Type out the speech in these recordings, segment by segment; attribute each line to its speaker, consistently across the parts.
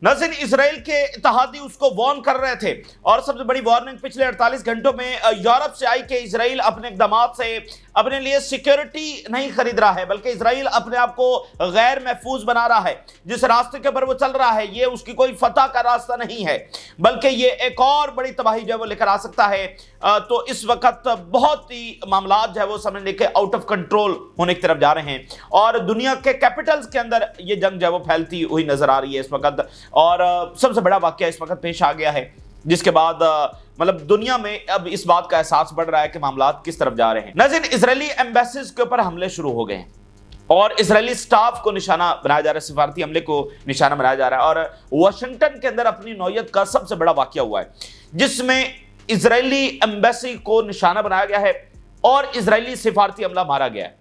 Speaker 1: नाज़रीन, इसराइल के इत्तेहादी उसको वार्न कर रहे थे और सबसे बड़ी वार्निंग पिछले 48 घंटों में यूरोप से आई कि इसराइल अपने इक़दामात से अपने लिए सिक्योरिटी नहीं खरीद रहा है, बल्कि इसराइल अपने आप को गैर महफूज बना रहा है। जिस रास्ते के ऊपर वो चल रहा है ये उसकी कोई फतह का रास्ता नहीं है, बल्कि ये एक और बड़ी तबाही जो है वो लेकर आ सकता है। तो इस वक्त बहुत ही मामलात जो है वो समझ लेके आउट ऑफ कंट्रोल होने की तरफ जा रहे हैं और दुनिया के कैपिटल्स के अंदर ये जंग जो है वो फैलती हुई नजर आ रही है इस वक्त। और सबसे बड़ा वाकया इस वक्त पेश आ गया है, जिसके बाद मतलब दुनिया में अब इस बात का एहसास बढ़ रहा है कि मामलात किस तरफ जा रहे हैं। नाज़रीन, इजरायली एम्बेसीज के ऊपर हमले शुरू हो गए हैं और इजरायली स्टाफ को निशाना बनाया जा रहा है, सिफारती हमले को निशाना बनाया जा रहा है। और वाशिंगटन के अंदर अपनी नौयत का सबसे बड़ा वाकया हुआ है, जिसमें इजरायली एम्बेसी को निशाना बनाया गया है और इजरायली सिफारती हमला मारा गया है।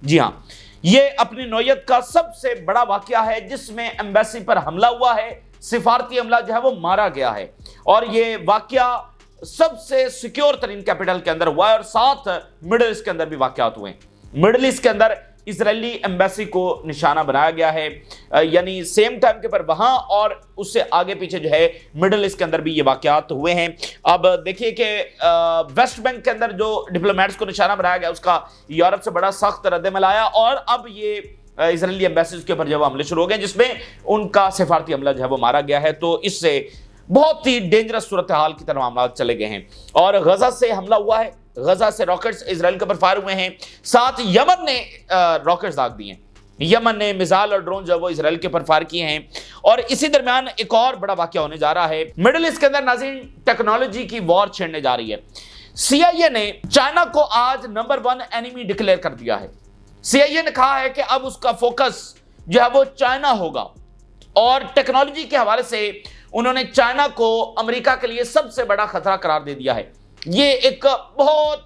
Speaker 1: जी हाँ, ये अपनी नौयत का सबसे बड़ा वाकया है जिसमें एम्बेसी पर हमला हुआ है, सिफारती हमला जो है वो मारा गया है। और ये वाकया सबसे सिक्योर तरीन कैपिटल के अंदर हुआ है और साथ मिडिल ईस्ट के अंदर भी वाकयात हुए हैं। मिडिल ईस्ट के अंदर इजरायली एम्बेसी को निशाना बनाया गया है, यानी सेम टाइम के पर वहां और उससे आगे पीछे जो है मिडिल ईस्ट के अंदर भी ये वाकयात हुए हैं। अब देखिए कि वेस्ट बैंक के अंदर जो डिप्लोमेट्स को निशाना बनाया गया उसका यूरोप से बड़ा सख्त रद्द-ए-अमल आया और अब ये इजरायली एम्बेसीज के ऊपर जो हमले शुरू हो गए जिसमें उनका सिफारती हमला जो है वो मारा गया है। तो इससे बहुत ही डेंजरस सूरत हाल की तरफ मामला चले गए हैं। और गजा से हमला हुआ है, गजा से रॉकेट्स इजराइल के ऊपर फायर हुए हैं, साथ यमन ने रॉकेट्स दाग दिए हैं, यमन ने मिसाइल और ड्रोन जो वो इजराइल के ऊपर फायर किए हैं। और इसी दरमियान एक और बड़ा वाकया होने जा रहा है मिडिल ईस्ट के अंदर। नाज़रीन, टेक्नोलॉजी की वॉर छेड़ने जा रही है। CIA ने चाइना को आज नंबर 1 एनिमी डिक्लेयर कर दिया है। CIA ने कहा है कि अब उसका फोकस जो है वो चाइना होगा और टेक्नोलॉजी के हवाले से उन्होंने चाइना को अमेरिका के लिए सबसे बड़ा खतरा करार दे दिया है। ये एक बहुत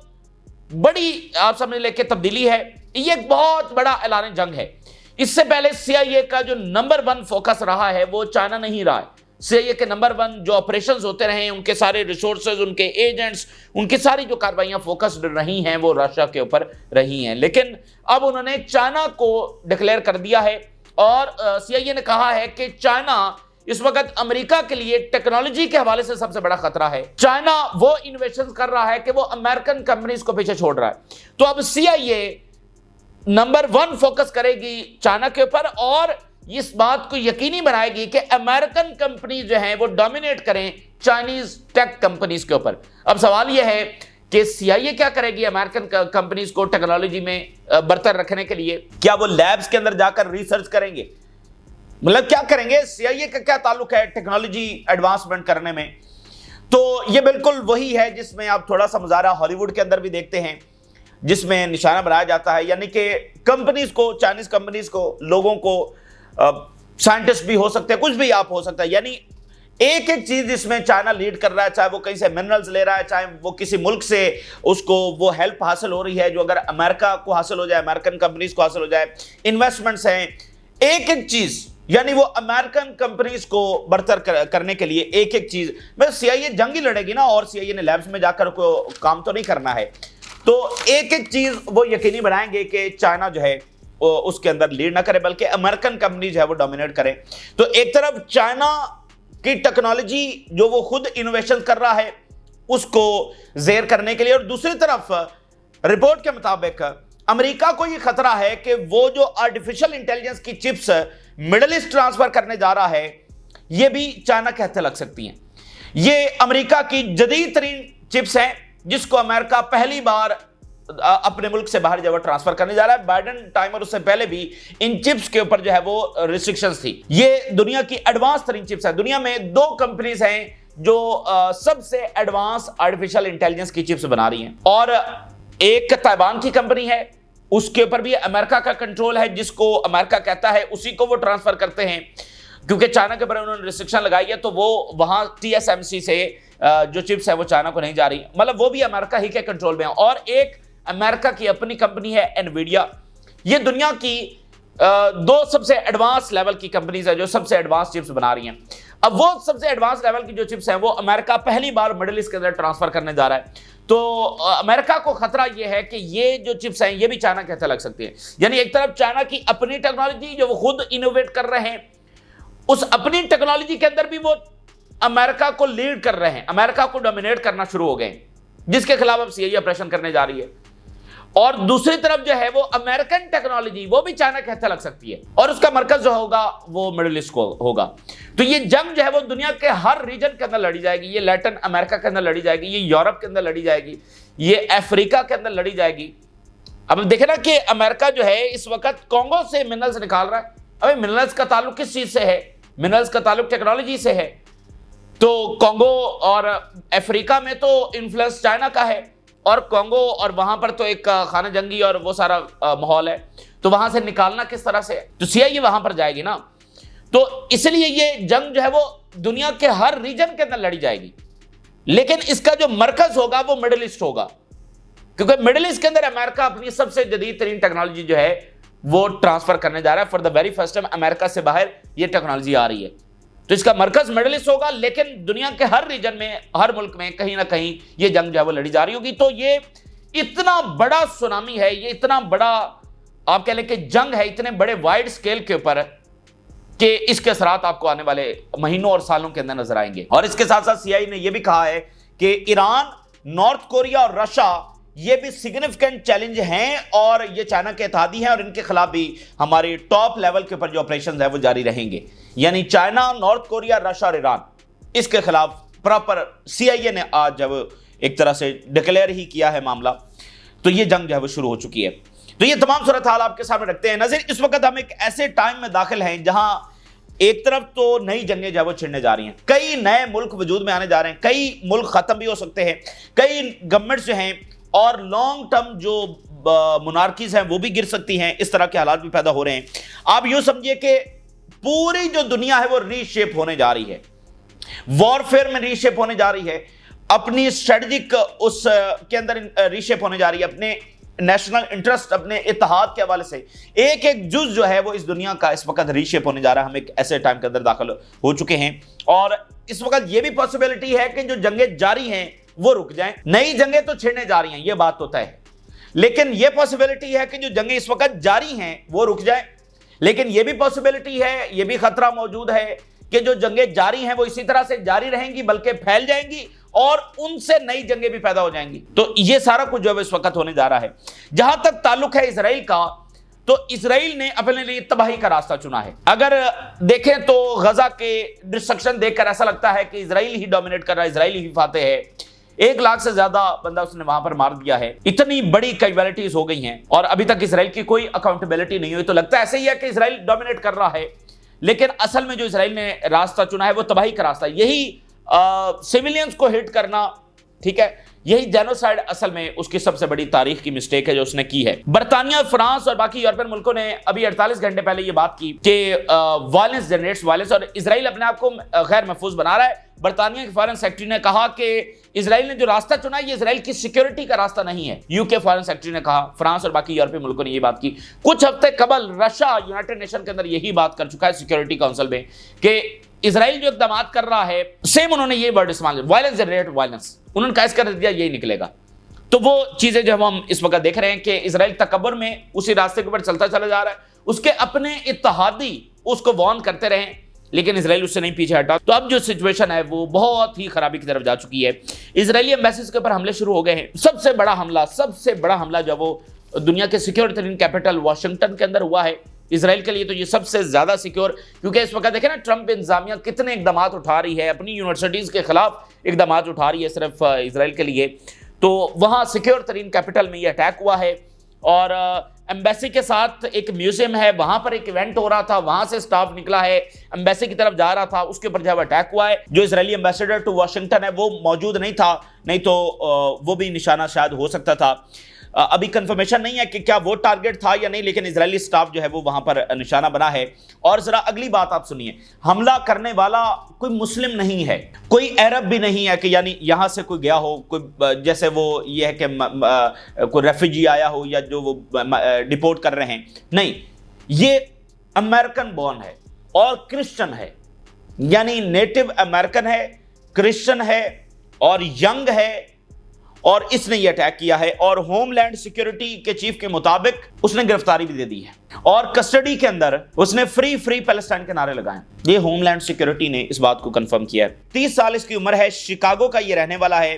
Speaker 1: बड़ी आप समझ लेके तब्दीली है, ये एक बहुत बड़ा ऐलान जंग है। इससे पहले CIA का जो नंबर 1 फोकस रहा है वो चाइना नहीं रहा है। CIA के नंबर 1 जो ऑपरेशंस होते रहे, उनके सारे रिसोर्सेज, उनके एजेंट्स, उनकी सारी जो कार्रवाइयां फोकस्ड रही हैं वो रशिया के ऊपर रही हैं। लेकिन अब उन्होंने चाइना को डिक्लेयर कर दिया है और CIA ने कहा है कि चाइना इस वक्त अमेरिका के लिए टेक्नोलॉजी के हवाले से सबसे बड़ा खतरा है। चाइना वो इन्वेस्टमेंट कर रहा है कि वो अमेरिकन कंपनीज को पीछे छोड़ रहा है। तो अब CIA नंबर 1 फोकस करेगी चाइना के ऊपर और इस बात को यकीनी बनाएगी कि अमेरिकन कंपनी जो हैं वो डोमिनेट करें चाइनीज टेक कंपनीज के ऊपर। अब सवाल यह है कि CIA क्या करेगी अमेरिकन कंपनीज को टेक्नोलॉजी में बरतर रखने के लिए? क्या वो लैब्स के अंदर जाकर रिसर्च करेंगे? मतलब क्या करेंगे? CIA का क्या ताल्लुक है टेक्नोलॉजी एडवांसमेंट करने में? तो ये बिल्कुल वही है जिसमें आप थोड़ा सा मुजाहरा हॉलीवुड के अंदर भी देखते हैं, जिसमें निशाना बनाया जाता है, यानी कि कंपनीज को, चाइनीज कंपनीज को, लोगों को, साइंटिस्ट भी हो सकते हैं, कुछ भी आप हो सकता है, यानी एक एक चीज जिसमें चाइना लीड कर रहा है, चाहे वो कहीं से मिनरल्स ले रहा है, चाहे वो किसी मुल्क से उसको वो हेल्प हासिल हो रही है जो अगर अमेरिका को हासिल हो जाए, अमेरिकन कंपनीज को हासिल हो जाए, इन्वेस्टमेंट्स हैं, एक एक चीज, यानी वो अमेरिकन कंपनीज को बरतर करने के लिए एक एक चीज। बस CIA जंग ही लड़ेगी ना, और CIA ने लैब्स में जाकर को काम तो नहीं करना है। तो एक एक चीज वो यकीनी बनाएंगे कि चाइना जो है उसके अंदर लीड ना करे, बल्कि अमेरिकन कंपनी जो है वो डोमिनेट करे। तो एक तरफ चाइना की टेक्नोलॉजी जो वो खुद इनोवेशन कर रहा है उसको जेर करने के लिए, और दूसरी तरफ रिपोर्ट के मुताबिक अमेरिका को ये खतरा है कि वो जो आर्टिफिशियल इंटेलिजेंस की चिप्स मिडिल ईस्ट ट्रांसफर करने जा रहा है ये भी चाइना के हाथ लग सकती हैं। ये अमेरिका की जदीद तरीन चिप्स हैं जिसको अमेरिका पहली बार अपने मुल्क से बाहर जो ट्रांसफर करने जा रहा है। बाइडेन टाइम और उससे पहले भी इन चिप्स के ऊपर जो है वो रिस्ट्रिक्शंस थी। ये दुनिया की एडवांस तरीन चिप्स है। दुनिया में 2 कंपनीज हैं जो सबसे एडवांस आर्टिफिशियल इंटेलिजेंस की चिप्स बना रही हैं, और एक ताइवान की कंपनी है, उसके ऊपर भी अमेरिका का कंट्रोल है, जिसको अमेरिका कहता है उसी को वो ट्रांसफर करते हैं, क्योंकि चाइना के ऊपर उन्होंने रिस्ट्रिक्शन लगाई है। तो वो वहां TSMC से जो चिप्स है वो चाइना को नहीं जा रही, मतलब वो भी अमेरिका ही के कंट्रोल में है। और एक अमेरिका की अपनी कंपनी है एनवीडिया। ये दुनिया की 2 सबसे एडवांस लेवल की कंपनीज है जो सबसे एडवांस चिप्स बना रही हैं। अब वो सबसे एडवांस लेवल की जो चिप्स हैं वो अमेरिका पहली बार मिडिल ईस्ट के अंदर ट्रांसफर करने जा रहा है। तो अमेरिका को खतरा ये है कि ये जो चिप्स हैं ये भी चाइना के हाथ लग सकती है। यानी एक तरफ चाइना की अपनी टेक्नोलॉजी जो वो खुद इनोवेट कर रहे हैं उस अपनी टेक्नोलॉजी के अंदर भी वो अमेरिका को लीड कर रहे हैं, अमेरिका को डोमिनेट करना शुरू हो गए, जिसके खिलाफ अब सीआईए ऑपरेशन करने जा रही है। और दूसरी तरफ जो है वो अमेरिकन टेक्नोलॉजी वो भी चाइना के हाथ लग सकती है, और उसका मरकज जो होगा वो मिडिल ईस्ट को होगा। तो ये जंग जो है वो दुनिया के हर रीजन के अंदर लड़ी जाएगी। ये लैटिन अमेरिका के अंदर लड़ी जाएगी, ये यूरोप के अंदर लड़ी जाएगी, ये अफ्रीका के अंदर लड़ी जाएगी। अब देखे ना कि अमेरिका जो है इस वक्त कांगो से मिनरल्स निकाल रहा है। अबे मिनरल्स का ताल्लुक किस चीज से है? मिनरल्स का ताल्लुक टेक्नोलॉजी से है। तो कांगो और अफ्रीका में तो इन्फ्लुएंस चाइना का है, और कांगो और वहां पर तो एक खाना जंगी और वो सारा माहौल है, तो वहां से निकालना किस तरह से? तो सीआईए वहां पर जाएगी ना। तो इसलिए ये जंग जो है वो दुनिया के हर रीजन के अंदर लड़ी जाएगी, लेकिन इसका जो मरकज होगा वो मिडिल ईस्ट होगा, क्योंकि मिडिल ईस्ट के अंदर अमेरिका अपनी सबसे जदीद तरीन टेक्नोलॉजी जो है वो ट्रांसफर करने जा रहा है। For the very first time America से बाहर ये टेक्नोलॉजी आ रही है, तो इसका मरकज मिडिल ईस्ट होगा, लेकिन दुनिया के हर रीजन में, हर मुल्क में कहीं ना कहीं ये जंग जो है वो लड़ी जा रही होगी। तो ये इतना बड़ा सुनामी है, ये इतना बड़ा आप कह लें कि जंग है, इतने बड़े वाइड स्केल के ऊपर, कि इसके असरात आपको आने वाले महीनों और सालों के अंदर नजर आएंगे। और इसके साथ साथ सीआईए ने यह भी कहा है कि ईरान, नॉर्थ कोरिया और रशिया ये भी सिग्निफिकेंट चैलेंज हैं, और ये चाइना के इत्तेहादी हैं, और इनके खिलाफ भी हमारी टॉप लेवल के ऊपर जो ऑपरेशन है वो जारी रहेंगे। यानी चाइना, नॉर्थ कोरिया, रशिया और ईरान, इसके खिलाफ प्रॉपर सीआईए ने आज जब एक तरह से डिक्लेयर ही किया है मामला, तो ये जंग जो है वो शुरू हो चुकी है। तो ये तमाम सूरत हाल आपके सामने रखते हैं। नज़ीर, इस वक्त हम एक ऐसे टाइम में दाखिल हैं जहां एक तरफ तो नई जंगें जो है वो छिड़ने जा रही हैं, कई नए मुल्क वजूद में आने जा रहे हैं, कई मुल्क खत्म भी हो सकते हैं, कई गवर्नमेंट्स जो हैं और लॉन्ग टर्म जो मोनार्कीज हैं वो भी गिर सकती हैं, इस तरह के हालात भी पैदा हो रहे हैं। आप यूं समझिए कि पूरी जो दुनिया है वो रीशेप होने जा रही है, वॉरफेयर में रीशेप होने जा रही है, अपनी स्ट्रेटजिक उस के अंदर रीशेप होने जा रही है, अपने नेशनल इंटरेस्ट, अपने इत्तेहाद के हवाले से एक एक जुज जो है वो इस दुनिया का इस वक्त रीशेप होने जा रहा है। हम एक ऐसे टाइम के अंदर दाखिल हो चुके हैं, और इस वक्त ये भी पॉसिबिलिटी है कि जो जंगें जारी हैं वो रुक जाएं। नई जंगें तो छिड़ने जा रही हैं, ये बात तो तय है, लेकिन ये पॉसिबिलिटी है कि जो जंगें इस वक्त जारी हैं वो रुक जाएं। लेकिन ये भी पॉसिबिलिटी है, ये भी खतरा मौजूद है कि जो जंगें जारी हैं वो इसी तरह से जारी रहेंगी, बल्कि फैल जाएंगी, और उनसे नई जंगें भी पैदा हो जाएंगी। तो ये सारा कुछ जो है इस वक्त होने जा रहा है। जहां तक ताल्लुक है इजराइल का, तो इजराइल ने अपने लिए तबाही का रास्ता चुना है। अगर देखें तो गजा के डिस्ट्रक्शन देखकर ऐसा लगता है कि इजराइल ही डोमिनेट कर रहा है, इजराइल ही फाते है। 1 लाख से ज्यादा बंदा उसने वहां पर मार दिया है। इतनी बड़ी कैजुअलिटीज हो गई हैं, और अभी तक इजराइल की कोई अकाउंटेबिलिटी नहीं हुई। तो लगता ऐसे ही है कि इजराइल डोमिनेट कर रहा है, लेकिन असल में जो इजराइल ने रास्ता चुना है वो तबाही का रास्ता, यही सिविलियंस को हिट करना, ठीक है, यही जेनोसाइड असल में उसकी सबसे बड़ी तारीख की मिस्टेक है जो उसने की है। बरतानिया, फ्रांस और बाकी यूरोपियन मुल्कों ने अभी 48 घंटे पहले ये बात की कि वायलेंस जनरेट्स वायलेंस, और इजराइल अपने आप को गैर महफूज बना रहा है। बरतानिया के फॉरेन सेक्रेटरी ने कहा कि इजराइल ने जो रास्ता चुना है ये इजराइल की सिक्योरिटी का रास्ता नहीं है। यूके फॉरेन सेक्रेटरी ने कहा, फ्रांस और बाकी यूरोपीय मुल्कों ने ये बात की। कुछ हफ्ते कबल रशिया यूनाइटेड नेशन के अंदर यही बात कर चुका है सिक्योरिटी काउंसिल में कि इजराइल जो इक़दाम कर रहा है, सेम उन्होंने ये वर्ड इस्तेमाल, वायलेंस जनरेट वायलेंस, उन्होंने कैस कर दिया यही निकलेगा। तो वो चीजें जो हम इस वक्त देख रहे हैं कि इजराइल तकब्बुर में उसी रास्ते के ऊपर चलता चला जा रहा है। उसके अपने इत्तेहादी उसको वार्न करते रहे, लेकिन इजराइल उससे नहीं पीछे हटा। तो अब जो सिचुएशन है वो बहुत ही खराबी की तरफ जा चुकी है। इजरायली एम्बेसीज के ऊपर हमले शुरू हो गए हैं। सबसे बड़ा हमला जो वो दुनिया के सिक्योर तरीन कैपिटल वाशिंगटन के अंदर हुआ है। इजराइल के लिए तो ये सबसे ज्यादा सिक्योर, क्योंकि इस वक्त देखें ना ट्रंप इंतजामिया कितने इकदाम उठा रही है, अपनी यूनिवर्सिटीज के खिलाफ इकदाम उठा रही है सिर्फ इजराइल के लिए। तो वहाँ सिक्योर तरीन कैपिटल में ये अटैक हुआ है, और एम्बेसी के साथ एक म्यूजियम है, वहां पर एक इवेंट हो रहा था, वहां से स्टाफ निकला है, एम्बेसी की तरफ जा रहा था, उसके ऊपर जब अटैक हुआ है। जो इजरायली एम्बेसडर टू वाशिंगटन है वो मौजूद नहीं था, नहीं तो वो भी निशाना शायद हो सकता था। अभी कंफर्मेशन नहीं है कि क्या वो टारगेट था या नहीं, लेकिन इजरायली स्टाफ जो है वो वहां पर निशाना बना है। और जरा अगली बात आप सुनिए, हमला करने वाला कोई मुस्लिम नहीं है, कोई अरब भी नहीं है कि यानी यहां से कोई गया हो, कोई जैसे वो ये है कि कोई रेफ्यूजी आया हो या जो वो डिपोर्ट कर रहे हैं, नहीं, ये अमेरिकन बॉर्न है और क्रिश्चियन है, यानी नेटिव अमेरिकन है, क्रिश्चियन है और यंग है, اور اس نے یہ اٹیک کیا ہے، اور ہوم لینڈ سیکیورٹی کے چیف کے مطابق اس نے گرفتاری بھی دے دی ہے اور کسٹڈی کے اندر اس نے فری پیلسٹائن کے نعرے لگائے۔ یہ ہوم لینڈ سیکیورٹی نے اس بات کو کنفرم کیا ہے۔ 30 سال اس کی عمر ہے، شکاگو کا یہ رہنے والا ہے،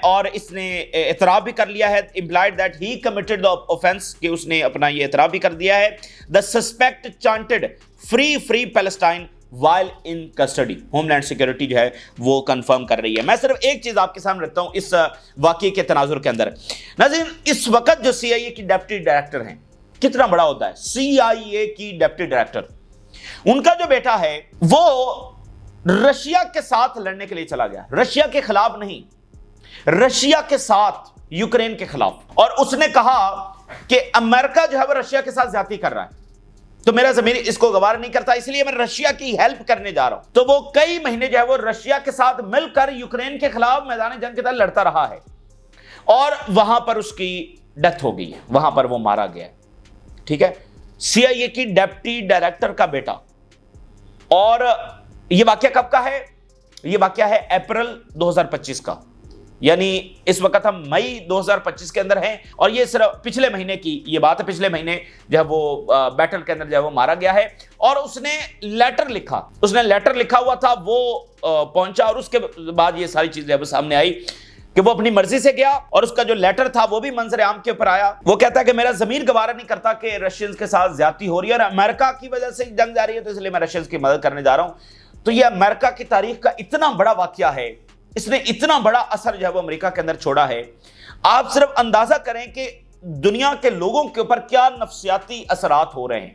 Speaker 1: اور اس نے اعتراف بھی کر لیا ہے، implied that he committed the offense، کہ اس نے اپنا یہ اعتراف بھی کر دیا ہے۔ The suspect chanted free Palestine while in custody۔ Homeland security جو ہے وہ کنفرم کر رہی ہے۔ میں صرف ایک چیز آپ کے سامنے رکھتا ہوں اس واقعے کے تناظر کے اندر۔ ناظرین، اس وقت جو سی آئی اے کی ڈپٹی ڈائریکٹر ہیں، کتنا بڑا ہوتا ہے سی آئی اے کی ڈپٹی ڈائریکٹر، ان کا جو بیٹا ہے وہ رشیا کے ساتھ لڑنے کے لیے چلا گیا، رشیا کے خلاف نہیں، رشیا کے ساتھ یوکرین کے خلاف، اور اس نے کہا کہ امریکہ جو ہے وہ رشیا کے ساتھ زیادتی کر رہا ہے، تو میرا ضمیر اس کو گوارا نہیں کرتا، اس لیے میں رشیا کی ہیلپ کرنے جا رہا ہوں۔ تو وہ کئی مہینے جو ہے وہ رشیا کے ساتھ مل کر یوکرین کے خلاف میدان جنگ کے تحت لڑتا رہا ہے، اور وہاں پر اس کی ڈیتھ ہو گئی ہے، وہاں پر وہ مارا گیا ہے۔ ٹھیک ہے، سی آئی اے کی ڈپٹی ڈائریکٹر کا بیٹا، اور یہ واقعہ کب کا ہے؟ یہ واقعہ ہے اپریل 2025 کا، یعنی اس وقت ہم مئی 2025 کے اندر ہیں، اور یہ صرف پچھلے مہینے کی یہ بات ہے۔ پچھلے مہینے جو ہے وہ بیٹل کے اندر جو ہے وہ مارا گیا ہے، اور اس نے لیٹر لکھا، اس نے لیٹر لکھا ہوا تھا، وہ پہنچا، اور اس کے بعد یہ ساری چیزیں سامنے آئی کہ وہ اپنی مرضی سے گیا، اور اس کا جو لیٹر تھا وہ بھی منظر عام کے اوپر آیا۔ وہ کہتا ہے کہ میرا ضمیر گوارا نہیں کرتا کہ رشینز کے ساتھ زیادتی ہو رہی ہے، اور امریکہ کی وجہ سے جنگ جاری ہے، تو اس لیے میں رشینز کی مدد کرنے جا رہا ہوں۔ تو یہ امریکہ کی تاریخ کا اتنا بڑا واقعہ ہے، اس نے اتنا بڑا اثر جو ہے وہ امریکہ کے اندر چھوڑا ہے۔ آپ صرف اندازہ کریں کہ دنیا کے لوگوں کے اوپر کیا نفسیاتی اثرات ہو رہے ہیں،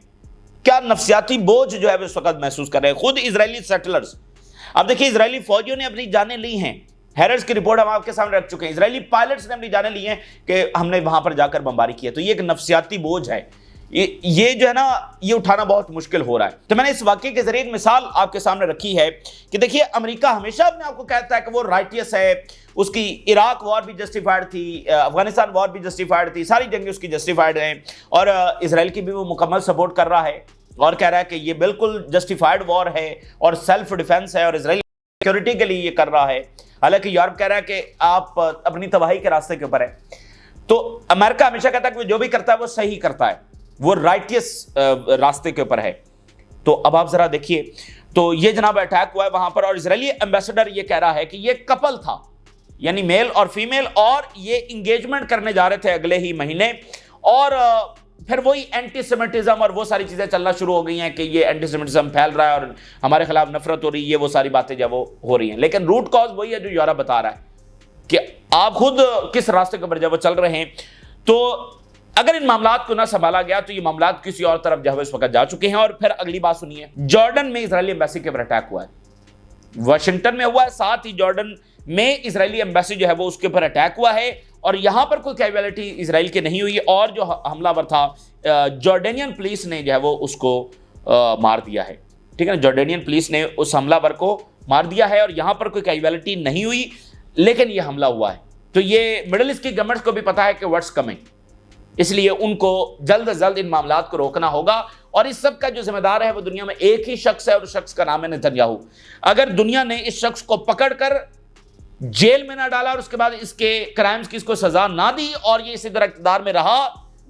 Speaker 1: کیا نفسیاتی بوجھ جو ہے وہ اس وقت محسوس کر رہے ہیں خود اسرائیلی سیٹلرز۔ اب دیکھیے، اسرائیلی فوجیوں نے اپنی جانیں لی ہیں، ہیرٹس کی رپورٹ ہم آپ کے سامنے رکھ چکے ہیں، اسرائیلی پائلٹس نے اپنی جانیں لی ہیں کہ ہم نے وہاں پر جا کر بمباری کی ہے۔ تو یہ ایک نفسیاتی بوجھ ہے، یہ جو ہے نا، یہ اٹھانا بہت مشکل ہو رہا ہے۔ تو میں نے اس واقعے کے ذریعے مثال آپ کے سامنے رکھی ہے کہ دیکھیے، امریکہ ہمیشہ اپنے آپ کو کہتا ہے کہ وہ رائٹیس ہے، اس کی عراق وار بھی جسٹیفائڈ تھی، افغانستان وار بھی جسٹیفائڈ تھی، ساری جنگیں اس کی جسٹیفائڈ ہیں، اور اسرائیل کی بھی وہ مکمل سپورٹ کر رہا ہے، اور کہہ رہا ہے کہ یہ بالکل جسٹیفائڈ وار ہے اور سیلف ڈیفense ہے، اور اسرائیل سیکورٹی کے لیے یہ کر رہا ہے، حالانکہ یورپ کہہ رہا ہے کہ آپ اپنی تباہی کے راستے کے اوپر ہیں۔ تو امریکہ ہمیشہ کہتا ہے کہ وہ جو بھی کرتا ہے وہ صحیح کرتا ہے، وہ رائٹیس راستے کے اوپر ہے۔ تو اب آپ ذرا دیکھیے، تو یہ جناب اٹیک ہوا ہے وہاں پر، اور اسرائیلی ایمبیسڈر یہ کہہ رہا ہے کہ یہ کپل تھا، یعنی میل اور فیمیل، اور یہ انگیجمنٹ کرنے جا رہے تھے اگلے ہی مہینے، اور پھر وہی اینٹی سیمیٹزم اور وہ ساری چیزیں چلنا شروع ہو گئی ہیں کہ یہ اینٹی سیمیٹزم پھیل رہا ہے اور ہمارے خلاف نفرت ہو رہی ہے، یہ وہ ساری باتیں جو وہ ہو رہی ہیں، لیکن روٹ کاز وہی ہے جو یورپ بتا رہا ہے کہ آپ خود کس راستے کے اوپر جب وہ چل رہے ہیں۔ تو اگر ان معاملات کو نہ سنبھالا گیا تو یہ معاملات کسی اور طرف جو ہے اس وقت جا چکے ہیں۔ اور پھر اگلی بات سنیے، جارڈن میں اسرائیلی ایمبیسی کے اوپر اٹیک ہوا ہے، واشنگٹن میں ہوا ہے، ساتھ ہی جارڈن میں اسرائیلی ایمبیسی جو ہے وہ اس کے اوپر اٹیک ہوا ہے، اور یہاں پر کوئی کیجویلٹی اسرائیل کی نہیں ہوئی، اور جو حملہ ور تھا جارڈینین پولیس نے جو ہے وہ اس کو مار دیا ہے۔ ٹھیک ہے نا، جارڈینین پولیس نے اس حملہ ور کو مار دیا ہے، اور یہاں پر کوئی کیجویلٹی نہیں ہوئی، لیکن یہ حملہ ہوا ہے۔ تو یہ مڈل ایسٹ کی گورنمنٹس کو بھی پتا ہے کہ واٹس کمنگ، اس لیے ان کو جلد از جلد ان معاملات کو روکنا ہوگا، اور اس سب کا جو ذمہ دار ہے وہ دنیا میں ایک ہی شخص ہے، اور اس شخص کا نام ہے نیتن یاہو۔ اگر دنیا نے اس شخص کو پکڑ کر جیل میں نہ ڈالا اور اس کے بعد اس کے کرائمز کی اس کو سزا نہ دی اور یہ اسی طرح اقتدار میں رہا،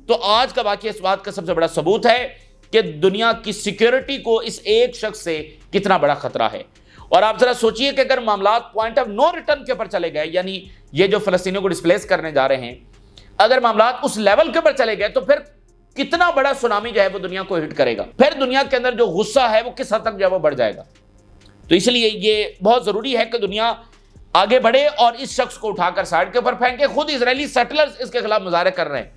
Speaker 1: تو آج کا واقعہ اس بات کا سب سے بڑا ثبوت ہے کہ دنیا کی سیکیورٹی کو اس ایک شخص سے کتنا بڑا خطرہ ہے۔ اور آپ ذرا سوچئے کہ اگر معاملات پوائنٹ آف نو ریٹرن کے اوپر چلے گئے، یعنی یہ جو فلسطینیوں کو ڈسپلیس کرنے جا رہے ہیں، اگر معاملات اس لیول کے اوپر چلے گئے تو پھر کتنا بڑا سونامی جو ہے وہ دنیا کو ہٹ کرے گا، پھر دنیا کے اندر جو غصہ ہے وہ کس حد تک جو ہے وہ بڑھ جائے گا۔ تو اس لیے یہ بہت ضروری ہے کہ دنیا آگے بڑھے اور اس شخص کو اٹھا کر سائڈ کے اوپر پھینکے۔ خود اسرائیلی سیٹلرز اس کے خلاف مظاہرے کر رہے ہیں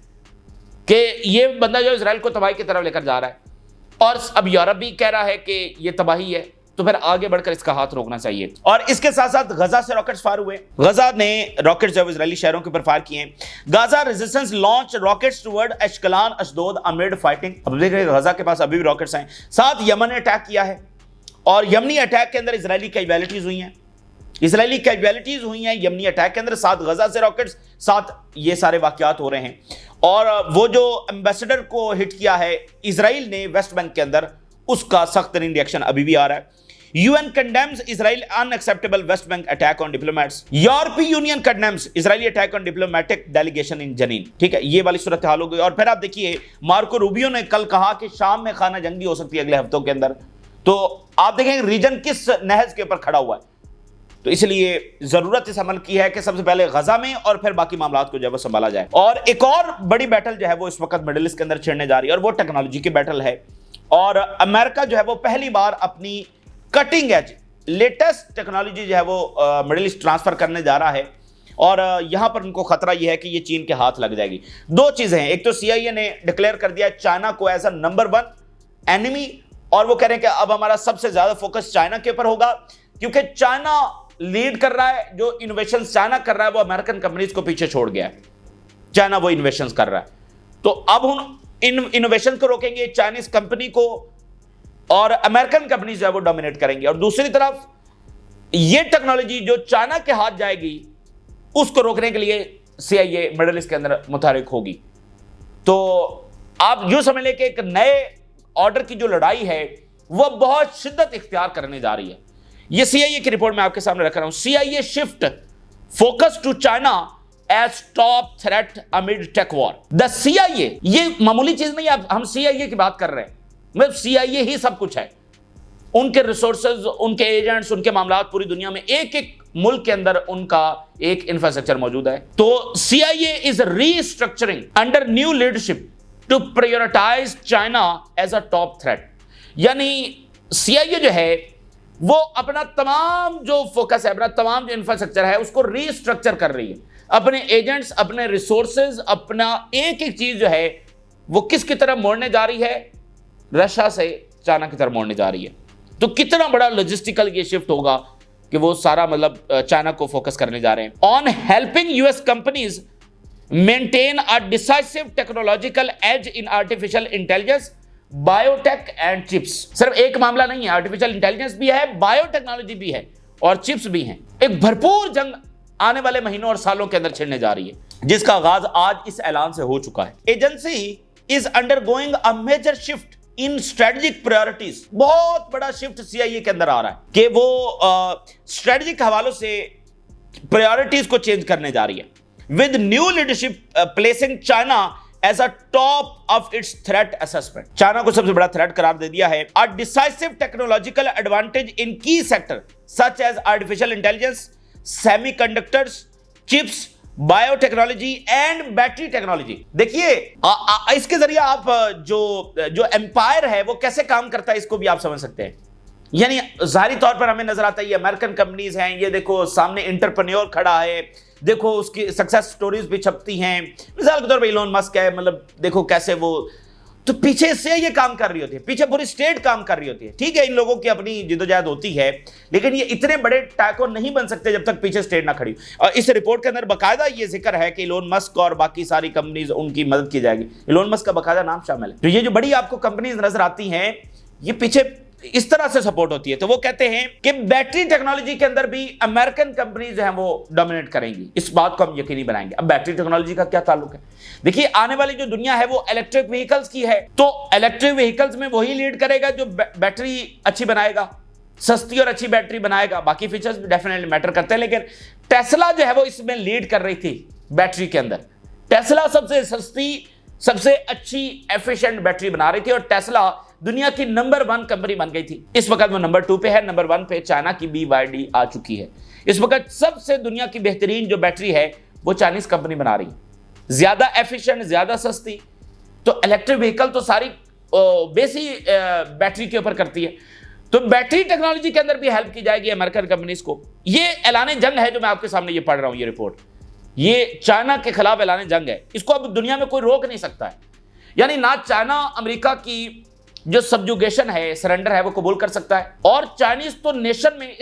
Speaker 1: کہ یہ بندہ جو اسرائیل کو تباہی کی طرف لے کر جا رہا ہے، اور اب یورپ بھی کہہ رہا ہے کہ یہ تباہی ہے، تو پھر آگے بڑھ کر اس کا ہاتھ روکنا چاہیے۔ اور اس کے ساتھ ساتھ غزہ سے راکٹس فائر ہوئے، غزہ نے راکٹس جو اسرائیلی شہروں کے اوپر فائر کیے ہیں۔ Gaza resistance launch rockets toward Ashkelon Ashdod amid fighting. اب دیکھیں غزہ کے پاس ابھی بھی راکٹس ہیں۔ ساتھ یمن نے اٹیک کیا ہے، اور یمنی اٹیک کے اندر اسرائیلی کیجویلٹیز ہوئی ہیں، اسرائیلی کیجویلٹیز ہوئی ہیں یمنی اٹیک کے اندر، ساتھ غزہ سے راکٹس، ساتھ یہ سارے واقعات ہو رہے ہیں۔ اور وہ جو ایمبیسڈر کو ہٹ کیا ہے اسرائیل نے ویسٹ بینک کے اندر، اس کا سخت ترین ریئیکشن ابھی بھی آ رہا ہے۔ UN condemns Israel unacceptable West Bank attack on diplomats. European Union condemns Israeli attack on diplomatic delegation in Jenin. ठीक है, ये वाली सूरत हाल हो गई। और फिर आप देखिए मार्को रूबियो ने कल कहा कि शाम में खाना जंगी हो सकती है अगले हफ्तों के अंदर। तो आप देखेंगे रीजन किस नहज के ऊपर खड़ा हुआ है। तो इसलिए जरूरत इस अमल की है कि सबसे पहले गजा में और फिर बाकी मामलात को जो है वो संभाला जाए। और एक और बड़ी बैटल जो है वो इस वक्त मिडिल ईस्ट के अंदर छिड़ने जा रही है और वो टेक्नोलॉजी की बैटल है। और अमेरिका जो है वो पहली बार अपनी कटिंग एज लेटेस्ट टेक्नोलॉजी जो है वो मिडिल ईस्ट ट्रांसफर करने जा रहा है। और यहां पर उनको खतरा यह है कि ये चीन के हाथ लग जाएगी। दो चीजें हैं, एक तो CIA ने डिक्लेयर कर दिया चाइना को एज अ नंबर 1 एनिमी, और वो कह रहे हैं कि अब हमारा सबसे ज्यादा फोकस चाइना के ऊपर होगा, क्योंकि चाइना लीड कर रहा है। जो इनोवेशन चाइना कर रहा है वो अमेरिकन कंपनीज को पीछे छोड़ गया है। चाइना वो इन्वेशन कर रहा है, तो अब हम इन इनोवेशन को रोकेंगे चाइनीज कंपनी को, और अमेरिकन कंपनीज जो है वो डोमिनेट करेंगी। और दूसरी तरफ ये टेक्नोलॉजी जो चाइना के हाथ जाएगी उसको रोकने के लिए CIA मिडिल ईस्ट के अंदर मुतहरिक होगी। तो आप यूं समझ लें कि एक नए ऑर्डर की जो लड़ाई है वह बहुत शिद्दत इख्तियार करने जा रही है। ये CIA की रिपोर्ट मैं आपके सामने रख रहा हूं। CIA shift focus to China as top threat amid tech war. The CIA, ये मामूली चीज नहीं है, हम CIA की बात कर रहे हैं, मतलब CIA ही सब कुछ है। उनके रिसोर्सेज, उनके एजेंट्स, उनके मामलात पूरी दुनिया में एक एक मुल्क के अंदर उनका एक इंफ्रास्ट्रक्चर मौजूद है। तो CIA is restructuring under new leadership to prioritise China as a top threat. यानी CIA जो है वो अपना तमाम जो फोकस है, अपना तमाम जो इंफ्रास्ट्रक्चर है उसको रीस्ट्रक्चर कर रही है। अपने एजेंट्स, अपने रिसोर्सेज, अपना एक एक चीज जो है वो किसकी तरफ मोड़ने जा रही है? रशिया से चाइना की तरफ मोड़ने जा रही है। तो कितना बड़ा लॉजिस्टिकल ये शिफ्ट होगा कि वो सारा मतलब चाइना को फोकस करने जा रहे हैं। On helping US companies maintain a decisive technological edge in artificial intelligence, biotech and chips. सिर्फ एक मामला नहीं है, आर्टिफिशियल इंटेलिजेंस भी है, बायोटेक्नोलॉजी भी है और चिप्स भी हैं। एक भरपूर जंग आने वाले महीनों और सालों के अंदर छिड़ने जा रही है, जिसका आगाज आज इस ऐलान से हो चुका है। Agency is undergoing a major shift in strategic priorities. बहुत बड़ा शिफ्ट CIA के अंदर आ रहा है कि वो स्ट्रेटेजिक हवालों से प्रायोरिटीज को चेंज करने जा रही है, with new leadership placing China as a top of its threat assessment. China को सबसे बड़ा थ्रेट करार दे दिया है। A decisive technological advantage in key sector such as artificial intelligence, semiconductors, chips, biotechnology and battery technology. देखिए इसके जरिए आप जो एम्पायर है वो कैसे काम करता है इसको भी आप समझ सकते हैं। यानी जाहिरी तौर पर हमें नजर आता है ये अमेरिकन कंपनीज हैं, ये देखो सामने इंटरप्रेन्योर खड़ा है, देखो उसकी सक्सेस स्टोरीज भी छपती हैं। मिसाल के तौर पर इलोन मस्क है, मतलब देखो कैसे वो, तो पीछे से ये काम कर रही होती है, पीछे पूरी स्टेट काम कर रही होती है। ठीक है, इन लोगों की अपनी जिदोजहद होती है, लेकिन ये इतने बड़े टाइकोन नहीं बन सकते जब तक पीछे स्टेट ना खड़ी। और इस रिपोर्ट के अंदर बाकायदा ये जिक्र है कि इलोन मस्क और बाकी सारी कंपनीज उनकी मदद की जाएगी। इलोन मस्क का बाकायदा नाम शामिल है। तो ये जो बड़ी आपको कंपनीज नजर आती हैं ये पीछे इस तरह से सपोर्ट होती है। तो वो कहते हैं कि बैटरी टेक्नोलॉजी के अंदर भी अमेरिकन कंपनीज जो हैं वो डोमिनेट करेंगी। इस बात को हम यकीनी बनाएंगे। अब बैटरी टेक्नोलॉजी का क्या ताल्लुक है? देखिए आने वाली जो दुनिया है वो इलेक्ट्रिक व्हीकल्स की है, तो इलेक्ट्रिक व्हीकल्स में वही लीड करेगा जो बैटरी अच्छी बनाएगा, सस्ती और अच्छी बैटरी बनाएगा। बाकी फीचर्स भी डेफिनेटली मैटर करते हैं, लेकिन टेस्ला जो है वो इसमें लीड कर रही थी बैटरी के अंदर। टेस्ला सबसे सस्ती, सबसे अच्छी एफिशिएंट बैटरी बना रही थी और टेस्ला दुनिया की नंबर 1 कंपनी बन गई थी। इस वक्त वो नंबर 2 पे है, नंबर 1 पे चाइना की BYD आ चुकी है। इस वक्त सबसे दुनिया की बेहतरीन जो बैटरी है वो चाइनीज कंपनी बना रही है, ज्यादा एफिशिएंट, ज्यादा सस्ती। तो इलेक्ट्रिक व्हीकल तो सारी बेसी बैटरी के ऊपर करती है, तो बैटरी टेक्नोलॉजी के अंदर भी हेल्प की जाएगी अमेरिकन कंपनीज को। ये ऐलान जंग है जो मैं आपके सामने ये पढ़ रहा हूं, ये रिपोर्ट, ये चाइना के खिलाफ ऐलान जंग है। इसको अब दुनिया में कोई रोक नहीं सकता है। यानी ना चाइना अमेरिका की जो सबजुगेशन है, सरेंडर है, वो कबूल कर सकता है, और चाइनीज तो नेशन में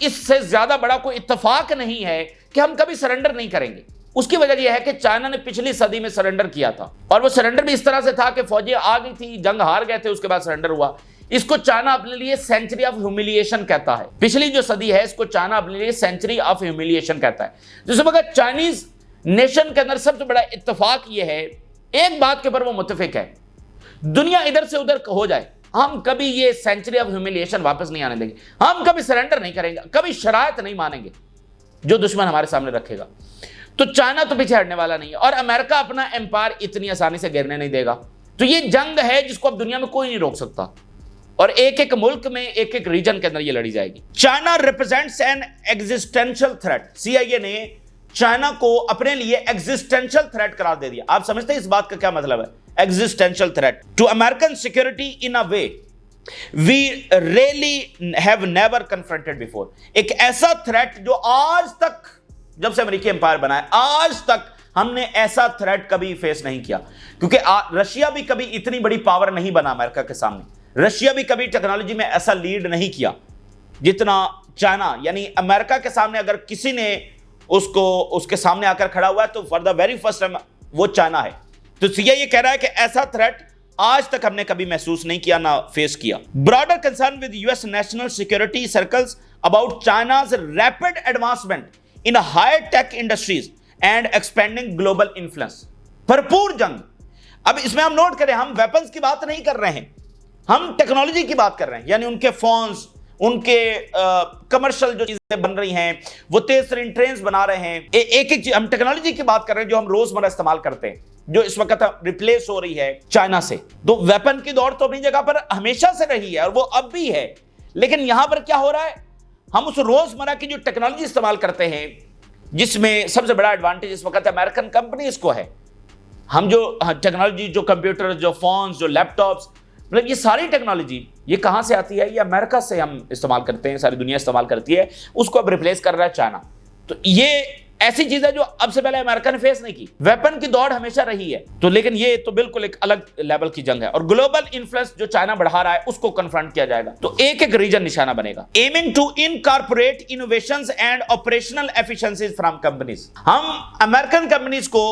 Speaker 1: इससे ज्यादा बड़ा कोई इत्तेफाक नहीं है कि हम कभी सरेंडर नहीं करेंगे। उसकी वजह यह है कि चाइना ने पिछली सदी में सरेंडर किया था, और वो सरेंडर भी इस तरह से था कि फौजें आ गई थी, जंग हार गए थे, उसके बाद सरेंडर हुआ। इसको चाइना अपने लिए सेंचुरी ऑफ ह्यूमिलिएशन कहता है। पिछली जो सदी है इसको चाइना अपने लिए सेंचुरी ऑफ ह्यूमिलिएशन कहता है। जिस वक्त चाइनीज नेशन के अंदर सबसे बड़ा इत्तेफाक ये है, एक बात के ऊपर वो मुत्तफिक है, दुनिया इधर से उधर हो जाए, ہم کبھی یہ سینچری آف ہیوملیشن واپس نہیں آنے دیں گے, ہم کبھی سرنڈر نہیں کریں گے, کبھی شرائط نہیں مانیں گے جو دشمن ہمارے سامنے رکھے گا. تو چائنا تو پیچھے ہٹنے والا نہیں ہے, اور امریکہ اپنا امپائر اتنی آسانی سے گرنے نہیں دے گا. تو یہ جنگ ہے جس کو اب دنیا میں کوئی نہیں روک سکتا, اور ایک ایک ملک میں ایک ایک ریجن کے اندر یہ لڑی جائے گی. China represents an existential threat. C I A نے چائنا کو اپنے لیے ایگزسٹینشل تھریٹ قرار دے دیا. آپ سمجھتے ہیں اس بات کا کیا مطلب ہے؟ Existential threat to American security in a way we really have never confronted before. ایک ایسا تھریٹ جو آج تک, جب سے امریکی امپائر بنا ہے آج تک ہم نے ایسا تھریٹ کبھی فیس نہیں کیا. کیونکہ رشیا بھی کبھی اتنی بڑی پاور نہیں بنا امریکہ کے سامنے, رشیا بھی کبھی ٹیکنالوجی میں ایسا لیڈ نہیں کیا جتنا چائنا. یعنی امریکہ کے سامنے اگر کسی نے اس کے سامنے آ کر کھڑا ہوا ہے تو for the very first time وہ چائنا ہے. تو سی آئی یہ کہہ رہا ہے کہ ایسا تھریٹ آج تک ہم نے کبھی محسوس نہیں کیا, نہ فیس کیا. Broader concern with U S national security circles about China's rapid advancement in high tech industries and expanding global influence. بھرپور جنگ. اب اس میں ہم نوٹ کریں, ہم ویپنز کی بات نہیں کر رہے ہیں, ہم ٹیکنالوجی کی بات کر رہے ہیں. یعنی ان کے فونز, ان کے کمرشل جو چیزیں بن رہی ہیں, وہ تیز ترین ٹرینز بنا رہے ہیں. ایک ایک ہم ٹیکنالوجی کی بات کر رہے ہیں جو ہم روزمرہ استعمال کرتے ہیں, جو اس وقت ریپلیس ہو رہی ہے چائنا سے. تو ویپن کی دوڑ تو اپنی جگہ پر ہمیشہ سے رہی ہے اور وہ اب بھی ہے, لیکن یہاں پر کیا ہو رہا ہے, ہم اس روزمرہ کی جو ٹیکنالوجی استعمال کرتے ہیں, جس میں سب سے بڑا ایڈوانٹیج اس وقت امریکن کمپنیز کو ہے. ہم جو ٹیکنالوجی, جو کمپیوٹر, جو فونز, جو لیپ ٹاپس, مطلب یہ ساری ٹیکنالوجی یہ کہاں سے آتی ہے؟ یہ امریکہ سے ہم استعمال کرتے ہیں, ساری دنیا استعمال کرتی ہے. اس کو اب ریپلیس کر رہا ہے چائنا. تو یہ ایسی چیز ہے جو اب سے پہلے امریکہ نے فیس نہیں کی. ویپن کی دوڑ ہمیشہ رہی ہے, تو لیکن یہ تو بالکل ایک الگ لیول کی جنگ ہے, اور گلوبل انفلوئنس جو چائنا بڑھا رہا ہے اس کو کنفرنٹ کیا جائے گا. تو ایک ایک ریجن نشانہ بنے گا. Aiming to incorporate innovations and operational efficiencies from companies. ہم امریکن کمپنیز کو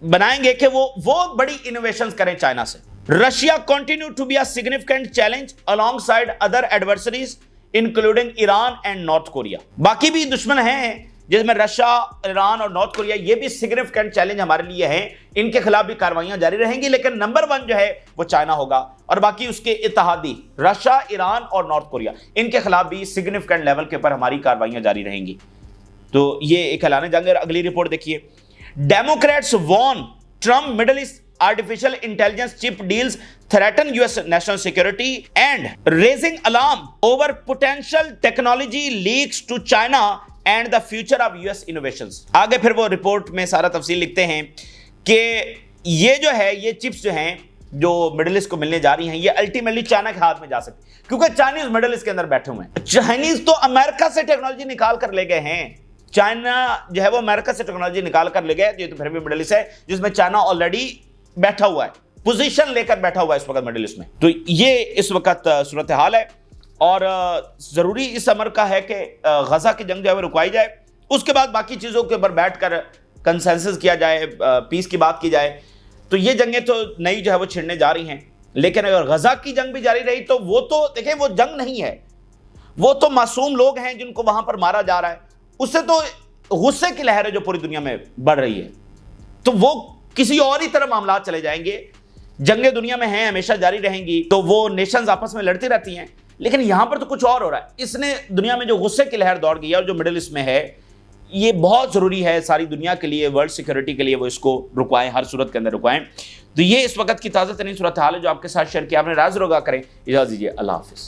Speaker 1: بنائیں گے کہ وہ بڑی انوویشنز کریں چائنا سے. Russia continue to be a significant challenge along side other adversaries including Iran and North Korea. باقی بھی دشمن ہیں جس میں رشیا, ایران اور نارتھ کوریا, یہ بھی سگنیفیکنٹ چیلنج ہمارے لیے ہیں. ان کے خلاف بھی کاروائیاں جاری رہیں گی, لیکن نمبر 1 جو ہے وہ چائنا ہوگا, اور باقی اس کے اتحادی رشیا, ایران اور نارتھ کوریا, ان کے خلاف بھی سگنیفیکنٹ لیول کے اوپر ہماری کاروائیاں جاری رہیں گی. تو یہ ایک اعلان جنگ ہے. اگلی رپورٹ دیکھیے. Democrats warn Trump Middle East artificial intelligence chip deals threaten US national security and raising alarm over potential technology leaks to China and the future of US innovations. آگے پھر وہ رپورٹ میں سارا تفصیل لکھتے ہیں کہ یہ جو ہے, یہ چپس جو ہیں جو مڈل ایسٹ کو ملنے جا رہی ہیں, یہ الٹیمیٹلی چائنا کے ہاتھ میں جا سکتی ہیں, کیونکہ چائنیز مڈل ایسٹ کے اندر بیٹھے ہوئے ہیں. چائنیز تو امریکہ سے ٹیکنالوجی نکال کر لے گئے ہیں. چائنا جو ہے وہ امریکہ سے ٹیکنالوجی نکال کر لے گئے. یہ تو پھر بھی مڈل ایسٹ ہے جس میں چائنا آلریڈی بیٹھا ہوا ہے, پوزیشن لے کر بیٹھا ہوا ہے اس وقت مڈل ایسٹ میں. تو یہ اس وقت صورتحال ہے, اور ضروری اس امر کا ہے کہ غزہ کی جنگ جو ہے وہ رکوائی جائے. اس کے بعد باقی چیزوں کے اوپر بیٹھ کر کنسنسس کیا جائے, پیس کی بات کی جائے. تو یہ جنگیں تو نئی جو ہے وہ چھڑنے جا رہی ہیں, لیکن اگر غزہ کی جنگ بھی جاری رہی تو وہ تو دیکھیں وہ جنگ نہیں ہے, وہ تو معصوم لوگ ہیں جن کو وہاں پر مارا جا رہا ہے. اس سے تو غصے کی لہر ہے جو پوری دنیا میں بڑھ رہی ہے. تو وہ کسی اور ہی طرح معاملات چلے جائیں گے. جنگیں دنیا میں ہیں, ہمیشہ جاری رہیں گی, تو وہ نیشنز آپس میں لڑتی رہتی ہیں, لیکن یہاں پر تو کچھ اور ہو رہا ہے. اس نے دنیا میں جو غصے کی لہر دوڑ گئی ہے اور جو مڈل ایسٹ میں ہے, یہ بہت ضروری ہے ساری دنیا کے لیے, ورلڈ سیکورٹی کے لیے وہ اس کو رکوائیں, ہر صورت کے اندر رکوائیں. تو یہ اس وقت کی تازہ ترین صورتحال ہے جو آپ کے ساتھ شیئر کیا. آپ نے راز روگا کریں. اجازت دیجیے, اللہ حافظ.